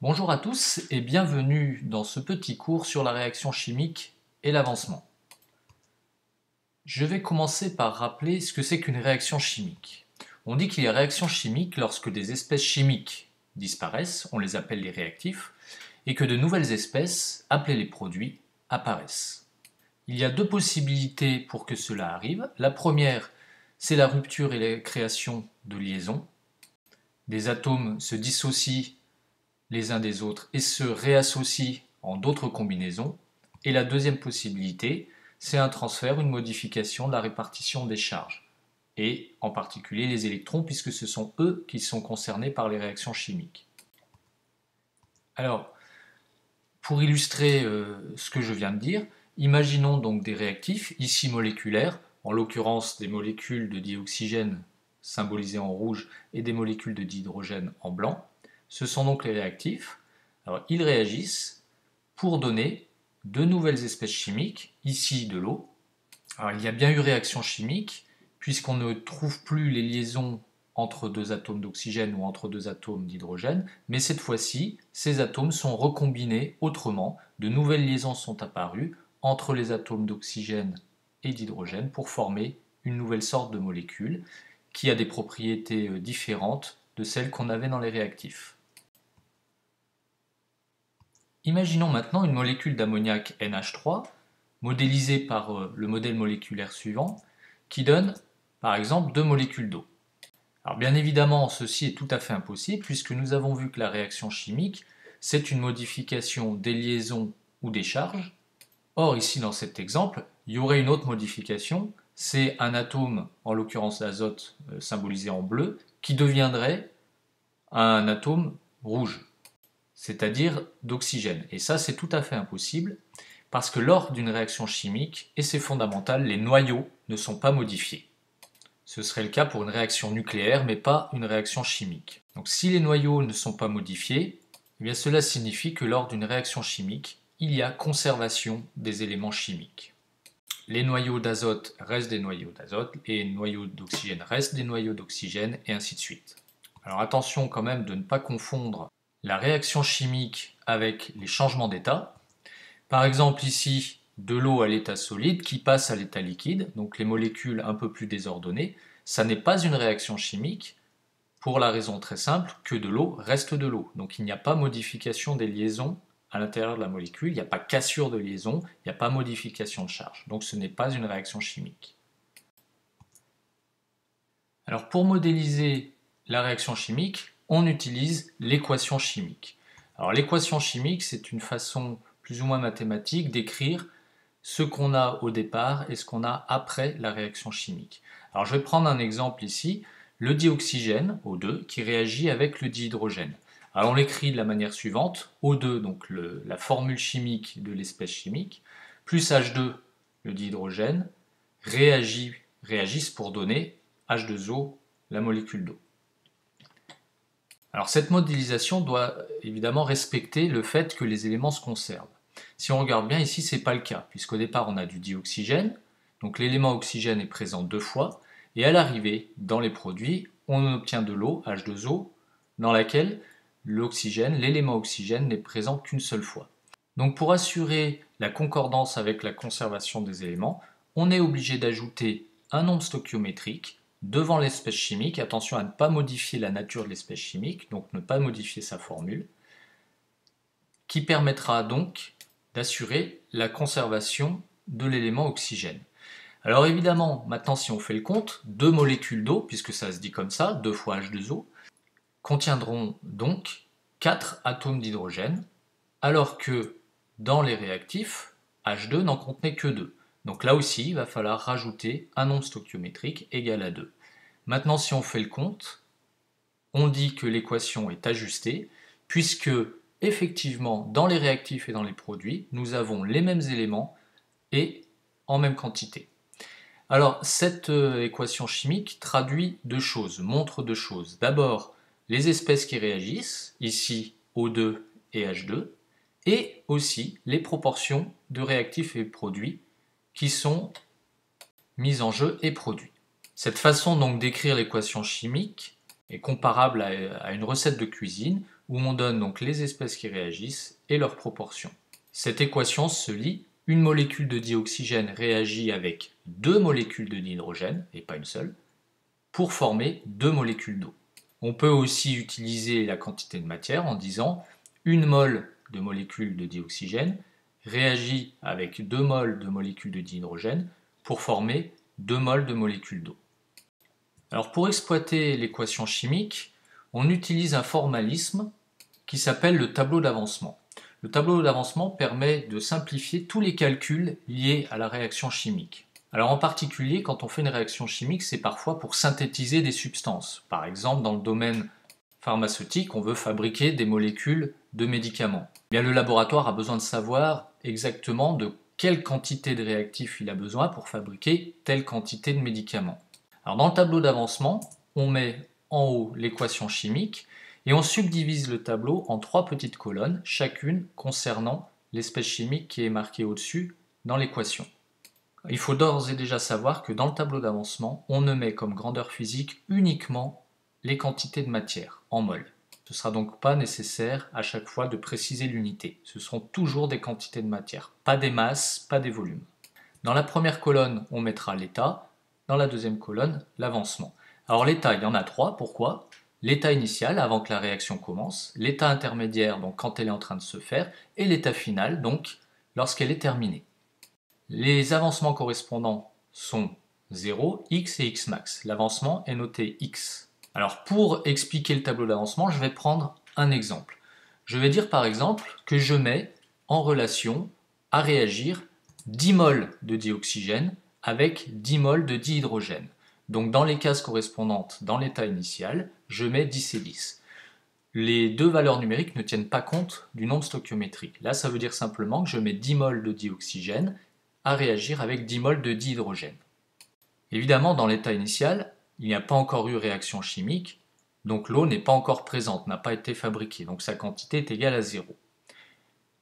Bonjour à tous et bienvenue dans ce petit cours sur la réaction chimique et l'avancement. Je vais commencer par rappeler ce que c'est qu'une réaction chimique. On dit qu'il y a réaction chimique lorsque des espèces chimiques disparaissent, on les appelle les réactifs, et que de nouvelles espèces, appelées les produits, apparaissent. Il y a deux possibilités pour que cela arrive. La première, c'est la rupture et la création de liaisons. Des atomes se dissocient les uns des autres et se réassocient en d'autres combinaisons. Et la deuxième possibilité, c'est un transfert, une modification de la répartition des charges, et en particulier les électrons, puisque ce sont eux qui sont concernés par les réactions chimiques. Alors, pour illustrer ce que je viens de dire, imaginons donc des réactifs, ici moléculaires, en l'occurrence des molécules de dioxygène symbolisées en rouge et des molécules de dihydrogène en blanc. Ce sont donc les réactifs. Alors, ils réagissent pour donner de nouvelles espèces chimiques, ici de l'eau. Alors, il y a bien eu réaction chimique, puisqu'on ne trouve plus les liaisons entre deux atomes d'oxygène ou entre deux atomes d'hydrogène, mais cette fois-ci, ces atomes sont recombinés autrement. De nouvelles liaisons sont apparues entre les atomes d'oxygène et d'hydrogène pour former une nouvelle sorte de molécule qui a des propriétés différentes de celles qu'on avait dans les réactifs. Imaginons maintenant une molécule d'ammoniac NH3 modélisée par le modèle moléculaire suivant qui donne par exemple deux molécules d'eau. Alors bien évidemment ceci est tout à fait impossible puisque nous avons vu que la réaction chimique c'est une modification des liaisons ou des charges. Or ici dans cet exemple il y aurait une autre modification, c'est un atome, en l'occurrence l'azote symbolisé en bleu, qui deviendrait un atome rouge, c'est-à-dire d'oxygène. Et ça, c'est tout à fait impossible, parce que lors d'une réaction chimique, et c'est fondamental, les noyaux ne sont pas modifiés. Ce serait le cas pour une réaction nucléaire, mais pas une réaction chimique. Donc si les noyaux ne sont pas modifiés, eh bien cela signifie que lors d'une réaction chimique, il y a conservation des éléments chimiques. Les noyaux d'azote restent des noyaux d'azote, et les noyaux d'oxygène restent des noyaux d'oxygène, et ainsi de suite. Alors attention quand même de ne pas confondre la réaction chimique avec les changements d'état. Par exemple ici, de l'eau à l'état solide qui passe à l'état liquide, donc les molécules un peu plus désordonnées, ça n'est pas une réaction chimique pour la raison très simple que de l'eau reste de l'eau. Donc il n'y a pas modification des liaisons à l'intérieur de la molécule, il n'y a pas cassure de liaison, il n'y a pas modification de charge. Donc ce n'est pas une réaction chimique. Alors pour modéliser la réaction chimique, on utilise l'équation chimique. Alors l'équation chimique, c'est une façon plus ou moins mathématique d'écrire ce qu'on a au départ et ce qu'on a après la réaction chimique. Alors je vais prendre un exemple ici, le dioxygène, O2, qui réagit avec le dihydrogène. Alors on l'écrit de la manière suivante, O2, donc la formule chimique de l'espèce chimique, plus H2, le dihydrogène, réagissent pour donner H2O, la molécule d'eau. Alors cette modélisation doit évidemment respecter le fait que les éléments se conservent. Si on regarde bien ici, ce n'est pas le cas, puisqu'au départ on a du dioxygène, donc l'élément oxygène est présent deux fois, et à l'arrivée, dans les produits, on obtient de l'eau, H2O, dans laquelle l'oxygène, l'élément oxygène n'est présent qu'une seule fois. Donc pour assurer la concordance avec la conservation des éléments, on est obligé d'ajouter un nombre stoichiométrique devant l'espèce chimique, attention à ne pas modifier la nature de l'espèce chimique, donc ne pas modifier sa formule, qui permettra donc d'assurer la conservation de l'élément oxygène. Alors évidemment, maintenant si on fait le compte, deux molécules d'eau, puisque ça se dit comme ça, 2 fois H2O, contiendront donc 4 atomes d'hydrogène, alors que dans les réactifs, H2 n'en contenait que 2. Donc là aussi, il va falloir rajouter un nombre stoichiométrique égal à 2. Maintenant, si on fait le compte, on dit que l'équation est ajustée, puisque effectivement, dans les réactifs et dans les produits, nous avons les mêmes éléments et en même quantité. Alors, cette équation chimique traduit deux choses, montre deux choses. D'abord, les espèces qui réagissent, ici O2 et H2, et aussi les proportions de réactifs et produits qui sont mises en jeu et produits. Cette façon donc d'écrire l'équation chimique est comparable à une recette de cuisine. où on donne donc les espèces qui réagissent et leurs proportions. Cette équation se lit: une molécule de dioxygène réagit avec 2 molécules de dihydrogène, et pas une seule, pour former 2 molécules d'eau. On peut aussi utiliser la quantité de matière en disant: une mole de molécules de dioxygène réagit avec 2 moles de molécules de dihydrogène pour former 2 moles de molécules d'eau. Alors pour exploiter l'équation chimique, on utilise un formalisme qui s'appelle le tableau d'avancement. Le tableau d'avancement permet de simplifier tous les calculs liés à la réaction chimique. Alors en particulier, quand on fait une réaction chimique, c'est parfois pour synthétiser des substances. Par exemple, dans le domaine pharmaceutique, on veut fabriquer des molécules de médicaments. Eh bien, le laboratoire a besoin de savoir exactement de quelle quantité de réactif il a besoin pour fabriquer telle quantité de médicaments. Alors dans le tableau d'avancement, on met en haut l'équation chimique et on subdivise le tableau en 3 petites colonnes, chacune concernant l'espèce chimique qui est marquée au-dessus dans l'équation. Il faut d'ores et déjà savoir que dans le tableau d'avancement, on ne met comme grandeur physique uniquement les quantités de matière en mol. Ce ne sera donc pas nécessaire à chaque fois de préciser l'unité. Ce seront toujours des quantités de matière, pas des masses, pas des volumes. Dans la première colonne, on mettra l'état. Dans la deuxième colonne, l'avancement. Alors l'état, il y en a 3. Pourquoi? L'état initial, avant que la réaction commence, l'état intermédiaire, donc quand elle est en train de se faire, et l'état final, donc lorsqu'elle est terminée. Les avancements correspondants sont 0, x et x max. L'avancement est noté x. Alors pour expliquer le tableau d'avancement, je vais prendre un exemple. Je vais dire par exemple que je mets en relation à réagir 10 moles de dioxygène avec 10 moles de dihydrogène. Donc dans les cases correspondantes, dans l'état initial, je mets 10 et 10. Les deux valeurs numériques ne tiennent pas compte du nombre stoichiométrique. Là, ça veut dire simplement que je mets 10 moles de dioxygène à réagir avec 10 moles de dihydrogène. Évidemment, dans l'état initial, il n'y a pas encore eu réaction chimique, donc l'eau n'est pas encore présente, n'a pas été fabriquée, donc sa quantité est égale à 0.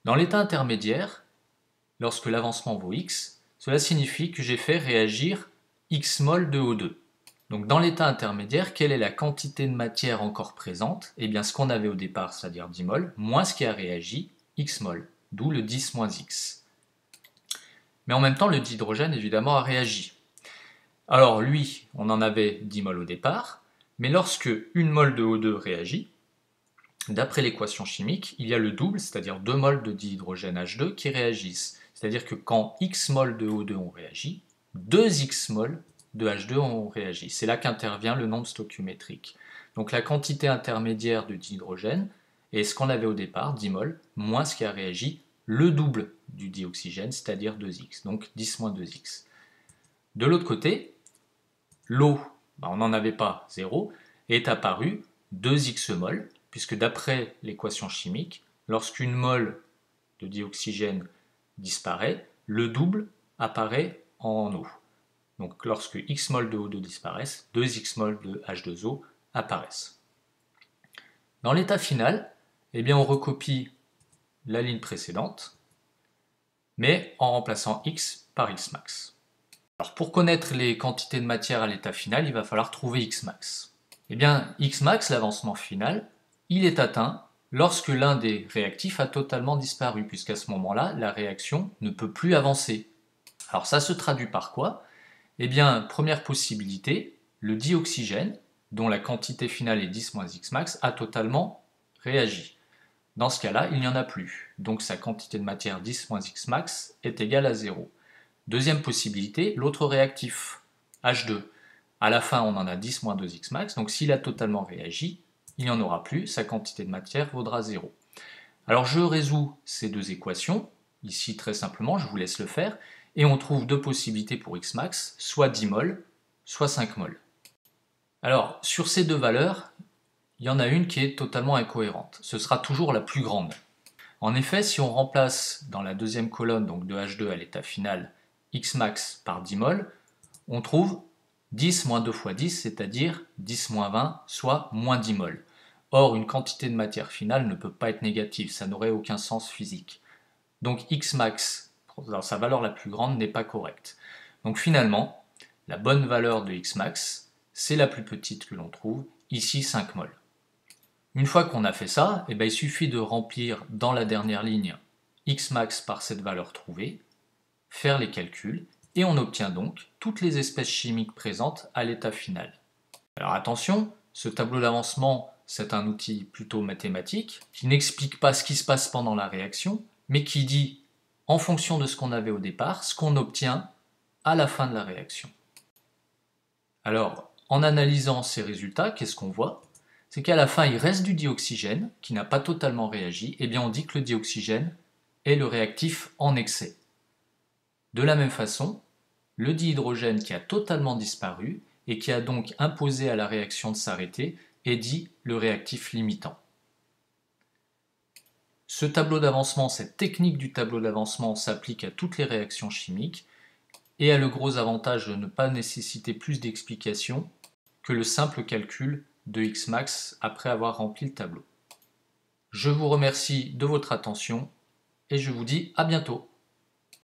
Dans l'état intermédiaire, lorsque l'avancement vaut x, cela signifie que j'ai fait réagir x mol de O2. Donc dans l'état intermédiaire, quelle est la quantité de matière encore présente? Eh bien ce qu'on avait au départ, c'est-à-dire 10 mol, moins ce qui a réagi, x mol, d'où le 10 moins x. Mais en même temps, le dihydrogène, évidemment, a réagi. Alors lui, on en avait 10 mol au départ, mais lorsque 1 mol de O2 réagit, d'après l'équation chimique, il y a le double, c'est-à-dire 2 mol de dihydrogène H2 qui réagissent. C'est-à-dire que quand x mol de O2 ont réagi, 2x mol de H2 ont réagi. C'est là qu'intervient le nombre stoichiométrique. Donc la quantité intermédiaire de dihydrogène est ce qu'on avait au départ, 10 mol, moins ce qui a réagi, le double du dioxygène, c'est-à-dire 2x, donc 10 moins 2x. De l'autre côté, l'eau, on n'en avait pas 0, est apparue 2x mol, puisque d'après l'équation chimique, lorsqu'une mol de dioxygène disparaît, le double apparaît en eau. Donc lorsque x mol de O2 disparaissent, 2x mol de H2O apparaissent. Dans l'état final, eh bien on recopie la ligne précédente, mais en remplaçant x par x max. Alors pour connaître les quantités de matière à l'état final, il va falloir trouver x max. Eh bien x max, l'avancement final, il est atteint lorsque l'un des réactifs a totalement disparu, puisqu'à ce moment-là, la réaction ne peut plus avancer. Alors ça se traduit par quoi? Eh bien, première possibilité, le dioxygène, dont la quantité finale est 10 moins x max, a totalement réagi. Dans ce cas-là, il n'y en a plus. Donc sa quantité de matière 10 moins x max est égale à 0. Deuxième possibilité, l'autre réactif, H2. À la fin, on en a 10 moins 2x max, donc s'il a totalement réagi, il n'y en aura plus, sa quantité de matière vaudra 0. Alors je résous ces deux équations, ici très simplement, je vous laisse le faire, et on trouve deux possibilités pour x max, soit 10 mol, soit 5 mol. Alors sur ces deux valeurs, il y en a une qui est totalement incohérente, ce sera toujours la plus grande. En effet, si on remplace dans la deuxième colonne, donc de H2 à l'état final, x max par 10 mol, on trouve 10 moins 2 fois 10, c'est-à-dire 10 moins 20, soit moins 10 mol. Or, une quantité de matière finale ne peut pas être négative, ça n'aurait aucun sens physique. Donc x max, dans sa valeur la plus grande, n'est pas correcte. Donc finalement, la bonne valeur de x max, c'est la plus petite que l'on trouve, ici 5 mol. Une fois qu'on a fait ça, il suffit de remplir dans la dernière ligne Xmax par cette valeur trouvée, faire les calculs, et on obtient donc toutes les espèces chimiques présentes à l'état final. Alors attention, ce tableau d'avancement, c'est un outil plutôt mathématique, qui n'explique pas ce qui se passe pendant la réaction, mais qui dit, en fonction de ce qu'on avait au départ, ce qu'on obtient à la fin de la réaction. Alors, en analysant ces résultats, qu'est-ce qu'on voit? C'est qu'à la fin, il reste du dioxygène qui n'a pas totalement réagi, et bien on dit que le dioxygène est le réactif en excès. De la même façon, le dihydrogène qui a totalement disparu et qui a donc imposé à la réaction de s'arrêter est dit le réactif limitant. Ce tableau d'avancement, cette technique du tableau d'avancement s'applique à toutes les réactions chimiques et a le gros avantage de ne pas nécessiter plus d'explications que le simple calcul de Xmax après avoir rempli le tableau. Je vous remercie de votre attention et je vous dis à bientôt.